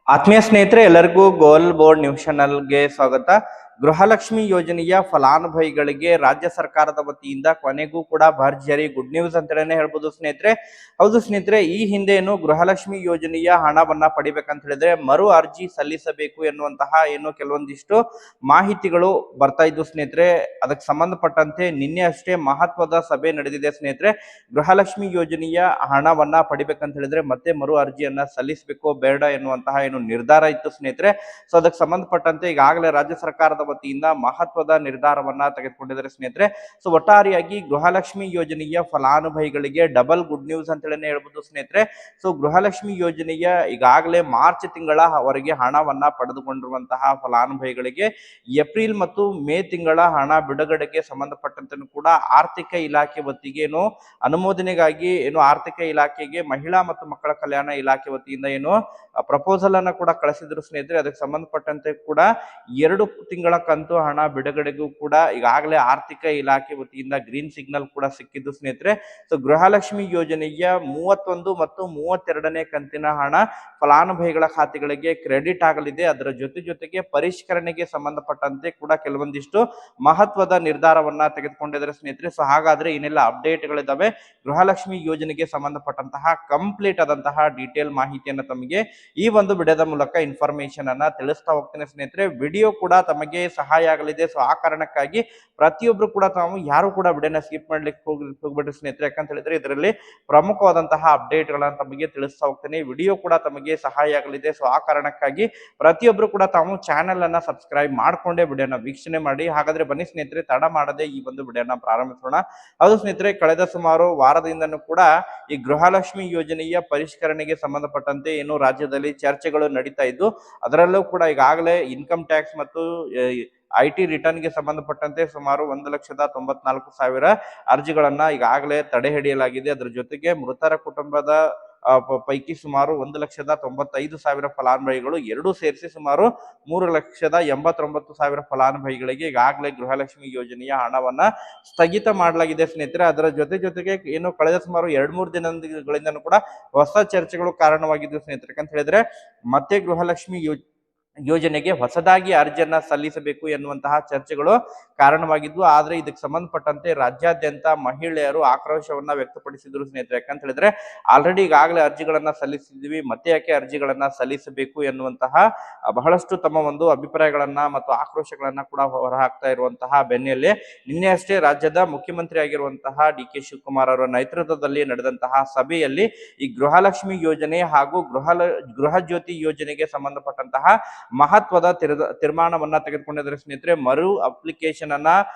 ಆತ್ಮೀಯ ಸ್ನೇಹಿತರೆ, ಎಲ್ಲರಿಗೂ ಗೋಲ್ ಬೋರ್ಡ್ ನ್ಯೂಸ್ ಚಾನಲ್ಗೆ ಸ್ವಾಗತ. ಗೃಹಲಕ್ಷ್ಮಿ ಯೋಜನೆಯ ಫಲಾನುಭವಿಗಳಿಗೆ ರಾಜ್ಯ ಸರ್ಕಾರದ ವತಿಯಿಂದ ಕೊನೆಗೂ ಕೂಡ ಭರ್ಜರಿ ಗುಡ್ ನ್ಯೂಸ್ ಅಂತೇಳಿ ಹೇಳ್ಬೋದು ಸ್ನೇಹಿತರೆ. ಹೌದು ಸ್ನೇಹಿತರೆ, ಈ ಹಿಂದೆ ಏನು ಗೃಹಲಕ್ಷ್ಮಿ ಯೋಜನೆಯ ಹಣವನ್ನ ಪಡಿಬೇಕಂತ ಹೇಳಿದ್ರೆ ಮರು ಅರ್ಜಿ ಸಲ್ಲಿಸಬೇಕು ಎನ್ನುವಂತಹ ಕೆಲವೊಂದಿಷ್ಟು ಮಾಹಿತಿಗಳು ಬರ್ತಾ ಇದ್ದು ಸ್ನೇಹಿತರೆ. ಅದಕ್ಕೆ ಸಂಬಂಧಪಟ್ಟಂತೆ ನಿನ್ನೆ ಅಷ್ಟೇ ಮಹತ್ವದ ಸಭೆ ನಡೆದಿದೆ ಸ್ನೇಹಿತರೆ. ಗೃಹಲಕ್ಷ್ಮಿ ಯೋಜನೆಯ ಹಣವನ್ನ ಪಡಿಬೇಕಂತ ಹೇಳಿದ್ರೆ ಮತ್ತೆ ಮರು ಅರ್ಜಿಯನ್ನ ಸಲ್ಲಿಸಬೇಕು ಬೇಡ ಎನ್ನುವಂತಹ ನಿರ್ಧಾರ ಇತ್ತು ಸ್ನೇಹಿತರೆ. ಸೊ ಅದಕ್ಕೆ ಸಂಬಂಧಪಟ್ಟಂತೆ ಈಗಾಗಲೇ ರಾಜ್ಯ ಸರ್ಕಾರದ ವತಿಯಿಂದ ಮಹತ್ವದ ನಿರ್ಧಾರವನ್ನ ತೆಗೆದುಕೊಂಡಿದ್ದಾರೆ ಸ್ನೇಹಿತರೆ. ಸೊ ಒಟ್ಟಾರೆಯಾಗಿ ಗೃಹಲಕ್ಷ್ಮಿ ಯೋಜನೆಯ ಫಲಾನುಭವಿಗಳಿಗೆ ಡಬಲ್ ಗುಡ್ ನ್ಯೂಸ್ ಅಂತ ಹೇಳಿ ಹೇಳ್ಬೋದು ಸ್ನೇಹಿತರೆ. ಸೊ ಗೃಹಲಕ್ಷ್ಮಿ ಯೋಜನೆಯ ಈಗಾಗಲೇ ಮಾರ್ಚ್ ತಿಂಗಳವರೆಗೆ ಹಣವನ್ನ ಪಡೆದುಕೊಂಡಿರುವಂತಹ ಫಲಾನುಭವಿಗಳಿಗೆ ಏಪ್ರಿಲ್ ಮತ್ತು ಮೇ ತಿಂಗಳ ಹಣ ಬಿಡುಗಡೆಗೆ ಸಂಬಂಧಪಟ್ಟಂತೆ ಕೂಡ ಆರ್ಥಿಕ ಇಲಾಖೆ ವತಿಗೆ ಅನುಮೋದನೆಗಾಗಿ ಆರ್ಥಿಕ ಇಲಾಖೆಗೆ ಮಹಿಳಾ ಮತ್ತು ಮಕ್ಕಳ ಕಲ್ಯಾಣ ಇಲಾಖೆ ವತಿಯಿಂದ ಪ್ರಪೋಸಲ್ ಅನ್ನ ಕೂಡ ಕಳಿಸಿದ್ರು ಸ್ನೇಹಿತರೆ. ಅದಕ್ಕೆ ಸಂಬಂಧಪಟ್ಟಂತೆ ಕೂಡ 2 ತಿಂಗಳ ಕಂತು ಹಣ ಬಿಡುಗಡೆಗೂ ಕೂಡ ಈಗಾಗಲೇ ಆರ್ಥಿಕ ಇಲಾಖೆ ವತಿಯಿಂದ ಗ್ರೀನ್ ಸಿಗ್ನಲ್ ಕೂಡ ಸಿಕ್ಕಿದ್ದು ಸ್ನೇಹಿತರೆ. ಸೊ ಗೃಹಲಕ್ಷ್ಮಿ ಯೋಜನೆಯ 31 ಮತ್ತು 32ನೇ ಕಂತಿನ ಹಣ ಫಲಾನುಭವಿಗಳ ಖಾತೆಗಳಿಗೆ ಕ್ರೆಡಿಟ್ ಆಗಲಿದೆ. ಅದರ ಜೊತೆಗೆ ಪರಿಷ್ಕರಣೆಗೆ ಸಂಬಂಧಪಟ್ಟಂತೆ ಕೂಡ ಕೆಲವೊಂದಿಷ್ಟು ಮಹತ್ವದ ನಿರ್ಧಾರವನ್ನ ತೆಗೆದುಕೊಂಡಿದ್ದಾರೆ ಸ್ನೇಹಿತರೆ. ಸೊ ಹಾಗಾದ್ರೆ ಏನೆಲ್ಲ ಅಪ್ಡೇಟ್ಗಳಿದಾವೆ, ಗೃಹಲಕ್ಷ್ಮಿ ಯೋಜನೆಗೆ ಸಂಬಂಧಪಟ್ಟಂತಹ ಕಂಪ್ಲೀಟ್ ಆದಂತಹ ಡೀಟೇಲ್ ಮಾಹಿತಿಯನ್ನು ತಮಗೆ ಈ ಒಂದು ವಿಡಿಯೋದ ಮೂಲಕ ಇನ್ಫಾರ್ಮೇಶನ್ ಅನ್ನ ತಿಳಿಸ್ತಾ ಹೋಗ್ತೇನೆ ಸ್ನೇಹಿತರೆ. ವಿಡಿಯೋ ಕೂಡ ತಮಗೆ ಸಹಾಯ ಆಗಲಿದೆ. ಸೊ ಆ ಕಾರಣಕ್ಕಾಗಿ ಪ್ರತಿಯೊಬ್ರು ಕೂಡ ತಾವು ಯಾರು ಕೂಡ ವಿಡಿಯೋನ ಸ್ಕಿಪ್ ಮಾಡ್ಲಿಕ್ಕೆ ಹೋಗ್ಬಿಡ್ರಿ ಸ್ನೇಹಿತರೆ. ಯಾಕಂತ ಹೇಳಿದ್ರೆ ಇದರಲ್ಲಿ ಪ್ರಮುಖವಾದಂತಹ ಅಪ್ಡೇಟ್ ಗಳನ್ನ ತಮಗೆ ತಿಳಿಸ್ತಾ ಹೋಗ್ತೇನೆ. ವಿಡಿಯೋ ಕೂಡ ತಮಗೆ ಸಹಾಯ ಆಗಲಿದೆ. ಸೊ ಆ ಕಾರಣಕ್ಕಾಗಿ ಪ್ರತಿಯೊಬ್ರು ಕೂಡ ತಾವು ಚಾನೆಲ್ ಅನ್ನ ಸಬ್ಸ್ಕ್ರೈಬ್ ಮಾಡ್ಕೊಂಡೇ ವಿಡಿಯೋನ ವೀಕ್ಷಣೆ ಮಾಡಿ. ಹಾಗಾದ್ರೆ ಬನ್ನಿ ಸ್ನೇಹಿತರೆ, ತಡ ಮಾಡದೆ ಈ ಒಂದು ವಿಡಿಯೋನ ಪ್ರಾರಂಭಿಸೋಣ. ಹೌದು ಸ್ನೇಹಿತರೆ, ಕಳೆದ ಸುಮಾರು ವಾರದಿಂದನೂ ಕೂಡ ಈ ಗೃಹಲಕ್ಷ್ಮಿ ಯೋಜನೆಯ ಪರಿಷ್ಕರಣೆಗೆ ಸಂಬಂಧಪಟ್ಟಂತೆ ರಾಜ್ಯದಲ್ಲಿ ಚರ್ಚೆಗಳು ನಡೀತಾ ಇದ್ದು, ಅದರಲ್ಲೂ ಕೂಡ ಈಗಾಗಲೇ ಇನ್ಕಮ್ ಟ್ಯಾಕ್ಸ್ ಮತ್ತು IT ರಿಟರ್ನ್ಗೆ ಸಂಬಂಧಪಟ್ಟಂತೆ ಸುಮಾರು 1,94,000 ಅರ್ಜಿಗಳನ್ನ ಈಗಾಗಲೇ ತಡೆ ಹಿಡಿಯಲಾಗಿದೆ. ಅದರ ಜೊತೆಗೆ ಮೃತರ ಕುಟುಂಬದ ಪೈಕಿ ಸುಮಾರು 1,95,000 ಫಲಾನುಭವಿಗಳು ಎರಡೂ ಸೇರಿಸಿ ಸುಮಾರು 3,89,000 ಫಲಾನುಭವಿಗಳಿಗೆ ಈಗಾಗಲೇ ಗೃಹಲಕ್ಷ್ಮಿ ಯೋಜನೆಯ ಹಣವನ್ನ ಸ್ಥಗಿತ ಮಾಡಲಾಗಿದೆ ಸ್ನೇಹಿತರೆ. ಅದರ ಜೊತೆಗೆ ಕಳೆದ ಸುಮಾರು 2-3 ದಿನಗಳಿಂದ ಕೂಡ ಹೊಸ ಚರ್ಚೆಗಳು ಕಾರಣವಾಗಿದ್ದು ಸ್ನೇಹಿತರೆ. ಅಂತ ಹೇಳಿದ್ರೆ ಮತ್ತೆ ಗೃಹಲಕ್ಷ್ಮಿ ಯೋಜನೆಗೆ ಹೊಸದಾಗಿ ಅರ್ಜಿಯನ್ನ ಸಲ್ಲಿಸಬೇಕು ಎನ್ನುವಂತಹ ಚರ್ಚೆಗಳು ಕಾರಣವಾಗಿದ್ವು. ಆದ್ರೆ ಇದಕ್ಕೆ ಸಂಬಂಧಪಟ್ಟಂತೆ ರಾಜ್ಯಾದ್ಯಂತ ಮಹಿಳೆಯರು ಆಕ್ರೋಶವನ್ನ ವ್ಯಕ್ತಪಡಿಸಿದ್ರು ಸ್ನೇಹಿತರೆ. ಯಾಕಂತ ಹೇಳಿದ್ರೆ ಆಲ್ರೆಡಿ ಈಗಾಗಲೇ ಅರ್ಜಿಗಳನ್ನ ಸಲ್ಲಿಸಿದ್ವಿ, ಮತ್ತೆ ಯಾಕೆ ಅರ್ಜಿಗಳನ್ನ ಸಲ್ಲಿಸಬೇಕು ಎನ್ನುವಂತಹ ಬಹಳಷ್ಟು ತಮ್ಮ ಒಂದು ಅಭಿಪ್ರಾಯಗಳನ್ನ ಮತ್ತು ಆಕ್ರೋಶಗಳನ್ನ ಕೂಡ ಹೊರಹಾಕ್ತಾ ಇರುವಂತಹ ಬೆನ್ನಲ್ಲೇ ನಿನ್ನೆ ಅಷ್ಟೇ ರಾಜ್ಯದ ಮುಖ್ಯಮಂತ್ರಿ ಆಗಿರುವಂತಹ DK ಶಿವಕುಮಾರ್ ಅವರ ನೇತೃತ್ವದಲ್ಲಿ ನಡೆದಂತಹ ಸಭೆಯಲ್ಲಿ ಈ ಗೃಹಲಕ್ಷ್ಮಿ ಯೋಜನೆ ಹಾಗೂ ಗೃಹ ಜ್ಯೋತಿ ಯೋಜನೆಗೆ ಸಂಬಂಧಪಟ್ಟಂತಹ ಮಹತ್ವದ ತೀರ್ಮಾನವನ್ನ ತೆಗೆದುಕೊಂಡಿದ್ದಾರೆ ಸ್ನೇಹಿತರೆ. ಮರು ಅಪ್ಲಿಕೇಶನ್ ಅನ್ನ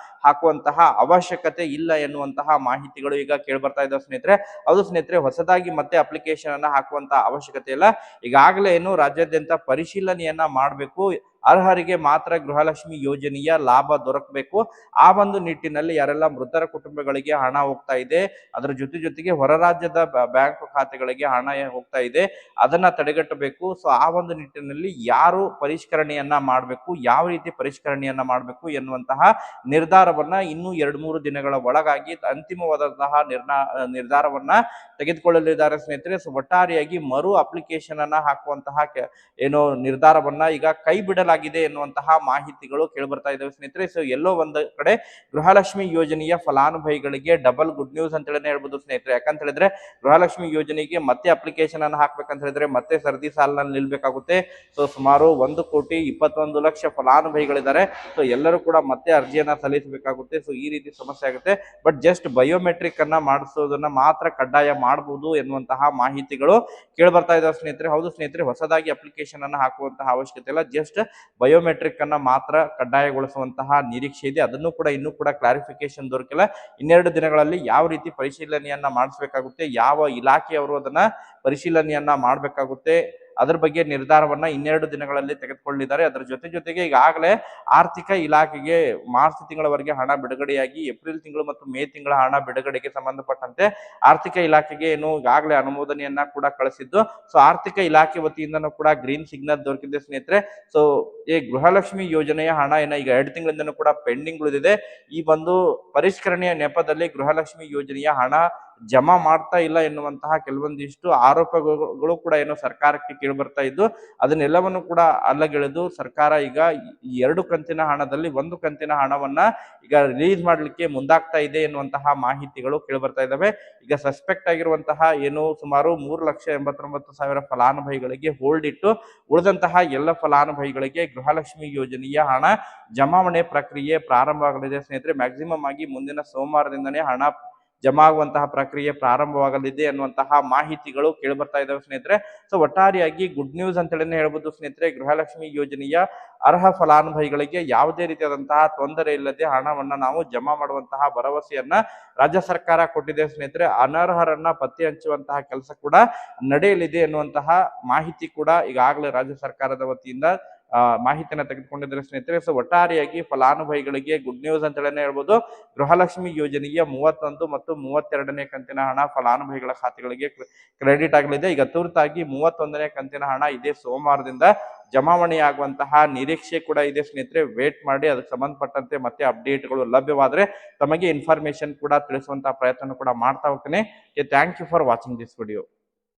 ಹಾಕುವಂತಹ ಅವಶ್ಯಕತೆ ಇಲ್ಲ ಎನ್ನುವಂತಹ ಮಾಹಿತಿಗಳು ಈಗ ಕೇಳಿ ಬರ್ತಾ ಇದ್ದಾವೆ ಸ್ನೇಹಿತರೆ. ಹೌದು ಸ್ನೇಹಿತರೆ, ಹೊಸದಾಗಿ ಮತ್ತೆ ಅಪ್ಲಿಕೇಶನ್ ಅನ್ನ ಹಾಕುವಂತಹ ಅವಶ್ಯಕತೆ ಇಲ್ಲ. ಈಗಾಗಲೇ ರಾಜ್ಯಾದ್ಯಂತ ಪರಿಶೀಲನೆಯನ್ನ ಮಾಡಬೇಕು. ಅರ್ಹರಿಗೆ ಮಾತ್ರ ಗೃಹಲಕ್ಷ್ಮಿ ಯೋಜನೆಯ ಲಾಭ ದೊರಕಬೇಕು. ಆ ಒಂದು ನಿಟ್ಟಿನಲ್ಲಿ ಯಾರೆಲ್ಲ ಮೃತರ ಕುಟುಂಬಗಳಿಗೆ ಹಣ ಹೋಗ್ತಾ ಇದೆ, ಅದರ ಜೊತೆಗೆ ಹೊರ ರಾಜ್ಯದ ಬ್ಯಾಂಕ್ ಖಾತೆಗಳಿಗೆ ಹಣ ಹೋಗ್ತಾ ಇದೆ, ಅದನ್ನ ತಡೆಗಟ್ಟಬೇಕು. ಸೊ ಆ ಒಂದು ನಿಟ್ಟಿನಲ್ಲಿ ಯಾರು ಪರಿಷ್ಕರಣೆಯನ್ನ ಮಾಡಬೇಕು, ಯಾವ ರೀತಿ ಪರಿಷ್ಕರಣೆಯನ್ನ ಮಾಡಬೇಕು ಎನ್ನುವಂತಹ ನಿರ್ಧಾರವನ್ನ ಇನ್ನು 2-3 ದಿನಗಳ ಒಳಗಾಗಿ ಅಂತಿಮವಾದಂತಹ ನಿರ್ಧಾರವನ್ನ ತೆಗೆದುಕೊಳ್ಳಲಿದ್ದಾರೆ ಸ್ನೇಹಿತರೆ. ಸೊ ಒಟ್ಟಾರೆಯಾಗಿ ಮರು ಅಪ್ಲಿಕೇಶನ್ ಅನ್ನ ಹಾಕುವಂತಹ ನಿರ್ಧಾರವನ್ನ ಈಗ ಕೈ ಬಿಡಲಾಗಿದೆ ಎನ್ನುವಂತಹ ಮಾಹಿತಿಗಳು ಕೇಳಿಬರ್ತಾ ಇದಾವೆ ಸ್ನೇಹಿತರೆ. ಸೊ ಎಲ್ಲೋ ಒಂದು ಕಡೆ ಗೃಹಲಕ್ಷ್ಮಿ ಯೋಜನೆಯ ಫಲಾನುಭವಿಗಳಿಗೆ ಡಬಲ್ ಗುಡ್ ನ್ಯೂಸ್ ಅಂತ ಹೇಳಿ ಹೇಳ್ಬೋದು ಸ್ನೇಹಿತರೆ. ಯಾಕಂತ ಹೇಳಿದ್ರೆ ಗೃಹಲಕ್ಷ್ಮಿ ಯೋಜನೆಗೆ ಮತ್ತೆ ಅಪ್ಲಿಕೇಶನ್ ಅನ್ನು ಹಾಕ್ಬೇಕಂತ ಹೇಳಿದ್ರೆ ಮತ್ತೆ ಸರದಿ ಸಾಲಿನಲ್ಲಿ ನಿಲ್ಬೇಕಾಗುತ್ತೆ. ಸೊ ಸುಮಾರು 1,21,00,000 ಫಲಾನುಭವಿಗಳಿದ್ದಾರೆ. ಸೊ ಎಲ್ಲರೂ ಕೂಡ ಮತ್ತೆ ಅರ್ಜಿಯನ್ನ ಸಲ್ಲಿಸಬೇಕಾಗುತ್ತೆ. ಸೊ ಈ ರೀತಿ ಸಮಸ್ಯೆ ಆಗುತ್ತೆ. ಬಟ್ ಜಸ್ಟ್ ಬಯೋಮೆಟ್ರಿಕ್ ಅನ್ನ ಮಾಡಿಸೋದನ್ನ ಮಾತ್ರ ಕಡ್ಡಾಯ ಮಾಡಬಹುದು ಎನ್ನುವಂತಹ ಮಾಹಿತಿಗಳು ಕೇಳಿ ಬರ್ತಾ ಇದಾವೆ ಸ್ನೇಹಿತರೆ. ಹೌದು ಸ್ನೇಹಿತರೆ, ಹೊಸದಾಗಿ ಅಪ್ಲಿಕೇಶನ್ ಅನ್ನ ಹಾಕುವಂತಹ ಅವಶ್ಯಕತೆ ಇಲ್ಲ. ಜಸ್ಟ್ ಬಯೋಮೆಟ್ರಿಕ್ ಅನ್ನ ಮಾತ್ರ ಕಡ್ಡಾಯಗೊಳಿಸುವಂತಹ ನಿರೀಕ್ಷೆ ಇದೆ. ಅದನ್ನು ಕೂಡ ಇನ್ನೂ ಕೂಡ ಕ್ಲಾರಿಫಿಕೇಶನ್ ದೊರಕಿಲ್ಲ. 2 ದಿನಗಳಲ್ಲಿ ಯಾವ ರೀತಿ ಪರಿಶೀಲನೆಯನ್ನ ಮಾಡಿಸಬೇಕಾಗುತ್ತೆ, ಯಾವ ಇಲಾಖೆಯವರು ಅದನ್ನ ಪರಿಶೀಲನೆಯನ್ನ ಮಾಡಬೇಕಾಗುತ್ತೆ, ಅದರ ಬಗ್ಗೆ ನಿರ್ಧಾರವನ್ನ 2 ದಿನಗಳಲ್ಲಿ ತೆಗೆದುಕೊಳ್ಳಿದ್ದಾರೆ. ಅದರ ಜೊತೆಗೆ ಈಗಾಗಲೇ ಆರ್ಥಿಕ ಇಲಾಖೆಗೆ ಮಾರ್ಚ್ ತಿಂಗಳವರೆಗೆ ಹಣ ಬಿಡುಗಡೆಯಾಗಿ ಏಪ್ರಿಲ್ ತಿಂಗಳು ಮತ್ತು ಮೇ ತಿಂಗಳ ಹಣ ಬಿಡುಗಡೆಗೆ ಸಂಬಂಧಪಟ್ಟಂತೆ ಆರ್ಥಿಕ ಇಲಾಖೆಗೆ ಈಗಾಗಲೇ ಅನುಮೋದನೆಯನ್ನ ಕೂಡ ಕಳಿಸಿದ್ದು. ಸೊ ಆರ್ಥಿಕ ಇಲಾಖೆ ವತಿಯಿಂದನೂ ಕೂಡ ಗ್ರೀನ್ ಸಿಗ್ನಲ್ ದೊರಕಿದೆ ಸ್ನೇಹಿತರೆ. ಸೊ ಈ ಗೃಹಲಕ್ಷ್ಮಿ ಯೋಜನೆಯ ಹಣ ಈಗ 2 ತಿಂಗಳಿಂದನೂ ಕೂಡ ಪೆಂಡಿಂಗ್ ಉಳಿದಿದೆ. ಈ ಒಂದು ಪರಿಷ್ಕರಣೆಯ ನೆಪದಲ್ಲಿ ಗೃಹಲಕ್ಷ್ಮಿ ಯೋಜನೆಯ ಹಣ ಜಮಾ ಮಾಡ್ತಾ ಇಲ್ಲ ಎನ್ನುವಂತಹ ಕೆಲವೊಂದಿಷ್ಟು ಆರೋಪಗಳು ಕೂಡ ಏನು ಸರ್ಕಾರಕ್ಕೆ ಕೇಳಿ ಬರ್ತಾ ಇದ್ದು, ಅದನ್ನೆಲ್ಲವನ್ನು ಕೂಡ ಅಲ್ಲಗೆಳೆದು ಸರ್ಕಾರ ಈಗ ಈ 2 ಕಂತಿನ ಹಣದಲ್ಲಿ 1 ಕಂತಿನ ಹಣವನ್ನ ಈಗ ರಿಲೀಸ್ ಮಾಡ್ಲಿಕ್ಕೆ ಮುಂದಾಗ್ತಾ ಇದೆ ಎನ್ನುವಂತಹ ಮಾಹಿತಿಗಳು ಕೇಳಿ ಬರ್ತಾ ಇದ್ದಾವೆ. ಈಗ ಸಸ್ಪೆಕ್ಟ್ ಆಗಿರುವಂತಹ ಏನು ಸುಮಾರು 3,89,000 ಫಲಾನುಭವಿಗಳಿಗೆ ಹೋಲ್ಡ್ ಇಟ್ಟು ಉಳಿದಂತಹ ಎಲ್ಲ ಫಲಾನುಭವಿಗಳಿಗೆ ಗೃಹಲಕ್ಷ್ಮಿ ಯೋಜನೆಯ ಹಣ ಜಮಾವಣೆ ಪ್ರಕ್ರಿಯೆ ಪ್ರಾರಂಭವಾಗಲಿದೆ ಸ್ನೇಹಿತರೆ. ಮ್ಯಾಕ್ಸಿಮಮ್ ಆಗಿ ಮುಂದಿನ ಸೋಮವಾರದಿಂದನೇ ಹಣ ಜಮಾ ಆಗುವಂತಹ ಪ್ರಕ್ರಿಯೆ ಪ್ರಾರಂಭವಾಗಲಿದೆ ಅನ್ನುವಂತಹ ಮಾಹಿತಿಗಳು ಕೇಳಿ ಬರ್ತಾ ಇದಾವೆ ಸ್ನೇಹಿತರೆ. ಸೊ ಒಟ್ಟಾರೆಯಾಗಿ ಗುಡ್ ನ್ಯೂಸ್ ಅಂತ ಹೇಳಿನೇ ಹೇಳ್ಬೋದು ಸ್ನೇಹಿತರೆ. ಗೃಹಲಕ್ಷ್ಮಿ ಯೋಜನೆಯ ಅರ್ಹ ಫಲಾನುಭವಿಗಳಿಗೆ ಯಾವುದೇ ರೀತಿಯಾದಂತಹ ತೊಂದರೆ ಇಲ್ಲದೆ ಹಣವನ್ನ ನಾವು ಜಮಾ ಮಾಡುವಂತಹ ಭರವಸೆಯನ್ನ ರಾಜ್ಯ ಸರ್ಕಾರ ಕೊಟ್ಟಿದೆ ಸ್ನೇಹಿತರೆ. ಅನರ್ಹರನ್ನ ಪತ್ತೆ ಹಚ್ಚುವಂತಹ ಕೆಲಸ ಕೂಡ ನಡೆಯಲಿದೆ ಎನ್ನುವಂತಹ ಮಾಹಿತಿ ಕೂಡ ಈಗಾಗಲೇ ರಾಜ್ಯ ಸರ್ಕಾರದ ವತಿಯಿಂದ ಮಾಹಿತಿಯನ್ನ ತೆಗೆದುಕೊಂಡಿದ್ದಾರೆ ಸ್ನೇಹಿತರೆ. ಸೊ ಒಟ್ಟಾರೆಯಾಗಿ ಫಲಾನುಭವಿಗಳಿಗೆ ಗುಡ್ ನ್ಯೂಸ್ ಅಂತ ಹೇಳನೇ ಹೇಳ್ಬೋದು. ಗೃಹಲಕ್ಷ್ಮಿ ಯೋಜನೆಯ 31 ಮತ್ತು 32ನೇ ಕಂತಿನ ಹಣ ಫಲಾನುಭವಿಗಳ ಖಾತೆಗಳಿಗೆ ಕ್ರೆಡಿಟ್ ಆಗಲಿದೆ. ಈಗ ತುರ್ತಾಗಿ 31ನೇ ಕಂತಿನ ಹಣ ಇದೇ ಸೋಮವಾರದಿಂದ ಜಮಾವಣೆಯಾಗುವಂತಹ ನಿರೀಕ್ಷೆ ಕೂಡ ಇದೆ ಸ್ನೇಹಿತರೆ. ವೇಟ್ ಮಾಡಿ, ಅದಕ್ಕೆ ಸಂಬಂಧಪಟ್ಟಂತೆ ಮತ್ತೆ ಅಪ್ಡೇಟ್ಗಳು ಲಭ್ಯವಾದರೆ ತಮಗೆ ಇನ್ಫಾರ್ಮೇಶನ್ ಕೂಡ ತಿಳಿಸುವಂತಹ ಪ್ರಯತ್ನ ಕೂಡ ಮಾಡ್ತಾ ಹೋಗ್ತೇನೆ. Thank you for watching this video.